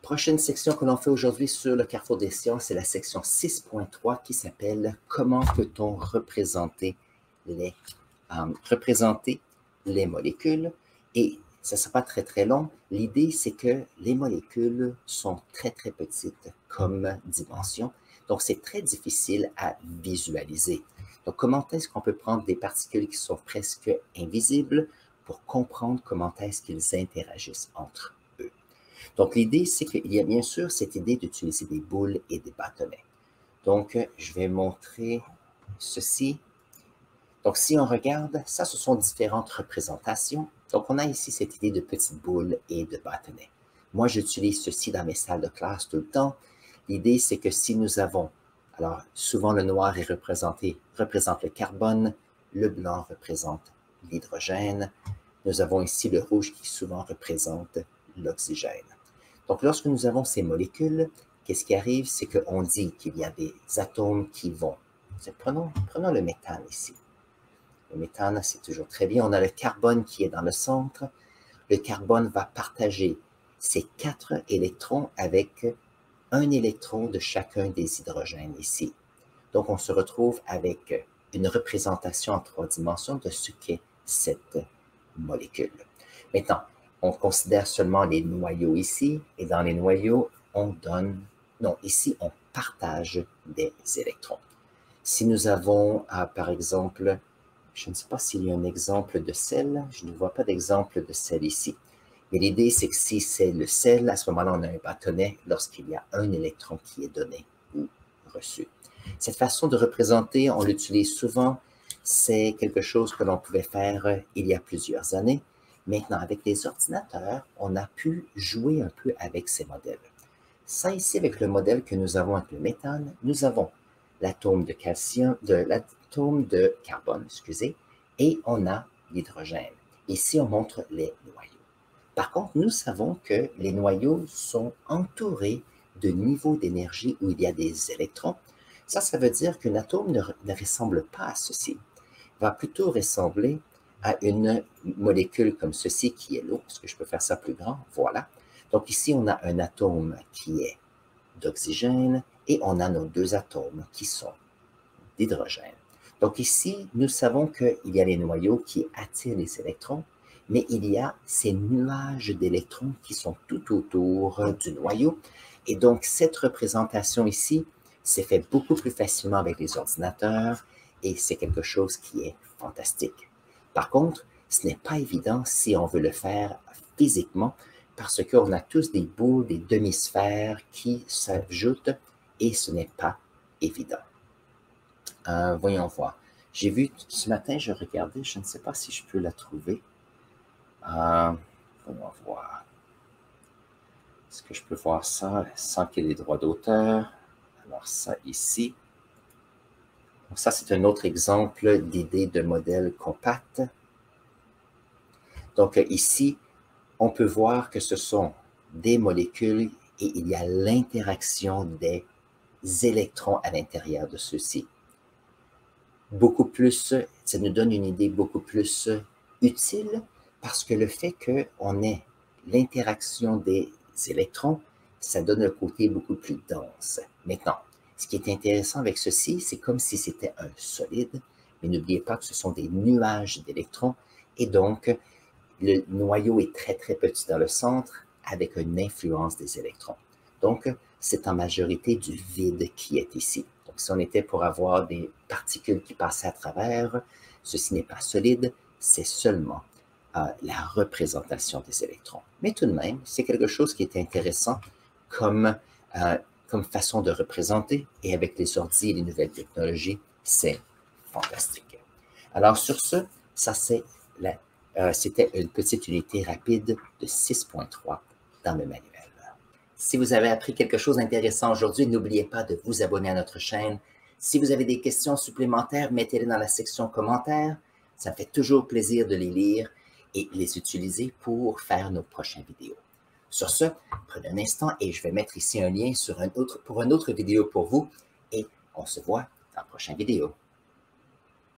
Prochaine section que l'on fait aujourd'hui sur le Carrefour des sciences, c'est la section 6.3 qui s'appelle « Comment peut-on représenter les molécules ?» Et ça ne sera pas très très long. L'idée, c'est que les molécules sont très très petites comme dimension. Donc, c'est très difficile à visualiser. Donc, comment est-ce qu'on peut prendre des particules qui sont presque invisibles pour comprendre comment est-ce qu'ils interagissent entre eux? Donc, l'idée, c'est qu'il y a bien sûr cette idée d'utiliser des boules et des bâtonnets. Donc, je vais montrer ceci. Donc, si on regarde, ça, ce sont différentes représentations. Donc, on a ici cette idée de petites boules et de bâtonnets. Moi, j'utilise ceci dans mes salles de classe tout le temps. L'idée, c'est que si nous avons, alors souvent le noir représente le carbone, le blanc représente l'hydrogène. Nous avons ici le rouge qui souvent représente l'oxygène. Donc, lorsque nous avons ces molécules, qu'est-ce qui arrive? C'est qu'on dit qu'il y a des atomes qui vont. Prenons le méthane ici. Le méthane, c'est toujours très bien. On a le carbone qui est dans le centre. Le carbone va partager ses 4 électrons avec un électron de chacun des hydrogènes ici. Donc, on se retrouve avec une représentation en 3 dimensions de ce qu'est cette molécule. Maintenant, on considère seulement les noyaux ici, et dans les noyaux, ici, on partage des électrons. Si nous avons, par exemple, je ne sais pas s'il y a un exemple de sel, je ne vois pas d'exemple de sel ici. Mais l'idée, c'est que si c'est le sel, à ce moment-là, on a un bâtonnet lorsqu'il y a un électron qui est donné ou reçu. Cette façon de représenter, on l'utilise souvent. C'est quelque chose que l'on pouvait faire il y a plusieurs années. Maintenant, avec les ordinateurs, on a pu jouer un peu avec ces modèles. Ça ici, avec le modèle que nous avons avec le méthane, nous avons l'atome de carbone, et on a l'hydrogène. Ici, on montre les noyaux. Par contre, nous savons que les noyaux sont entourés de niveaux d'énergie où il y a des électrons. Ça veut dire qu'un atome ne ressemble pas à ceci. Il va plutôt ressembler à une molécule comme ceci qui est l'eau. Est-ce que je peux faire ça plus grand? Voilà. Donc ici, on a un atome qui est d'oxygène et on a nos 2 atomes qui sont d'hydrogène. Donc ici, nous savons qu'il y a les noyaux qui attirent les électrons, mais il y a ces nuages d'électrons qui sont tout autour du noyau. Et donc, cette représentation ici s'est fait beaucoup plus facilement avec les ordinateurs et c'est quelque chose qui est fantastique. Par contre, ce n'est pas évident si on veut le faire physiquement parce qu'on a tous des boules, des demi-sphères qui s'ajoutent et ce n'est pas évident. Voyons voir. J'ai vu ce matin, je regardais, je ne sais pas si je peux la trouver. Voyons voir. Est-ce que je peux voir ça sans qu'il y ait des droits d'auteur? Alors ça ici. Donc ça, c'est un autre exemple d'idée de modèle compact. Donc ici, on peut voir que ce sont des molécules et il y a l'interaction des électrons à l'intérieur de ceux-ci. Beaucoup plus, ça nous donne une idée beaucoup plus utile parce que le fait qu'on ait l'interaction des électrons, ça donne un côté beaucoup plus dense. Maintenant, ce qui est intéressant avec ceci, c'est comme si c'était un solide, mais n'oubliez pas que ce sont des nuages d'électrons et donc le noyau est très très petit dans le centre avec une influence des électrons. Donc, c'est en majorité du vide qui est ici. Donc, si on était pour avoir des particules qui passaient à travers, ceci n'est pas solide, c'est seulement la représentation des électrons. Mais tout de même, c'est quelque chose qui est intéressant comme façon de représenter, et avec les ordi et les nouvelles technologies, c'est fantastique. Alors sur ce, ça c'était une petite unité rapide de 6.3 dans le manuel. Si vous avez appris quelque chose d'intéressant aujourd'hui, n'oubliez pas de vous abonner à notre chaîne. Si vous avez des questions supplémentaires, mettez-les dans la section commentaires. Ça me fait toujours plaisir de les lire et les utiliser pour faire nos prochaines vidéos. Sur ce, prenez un instant et je vais mettre ici un lien pour une autre vidéo pour vous et on se voit dans la prochaine vidéo.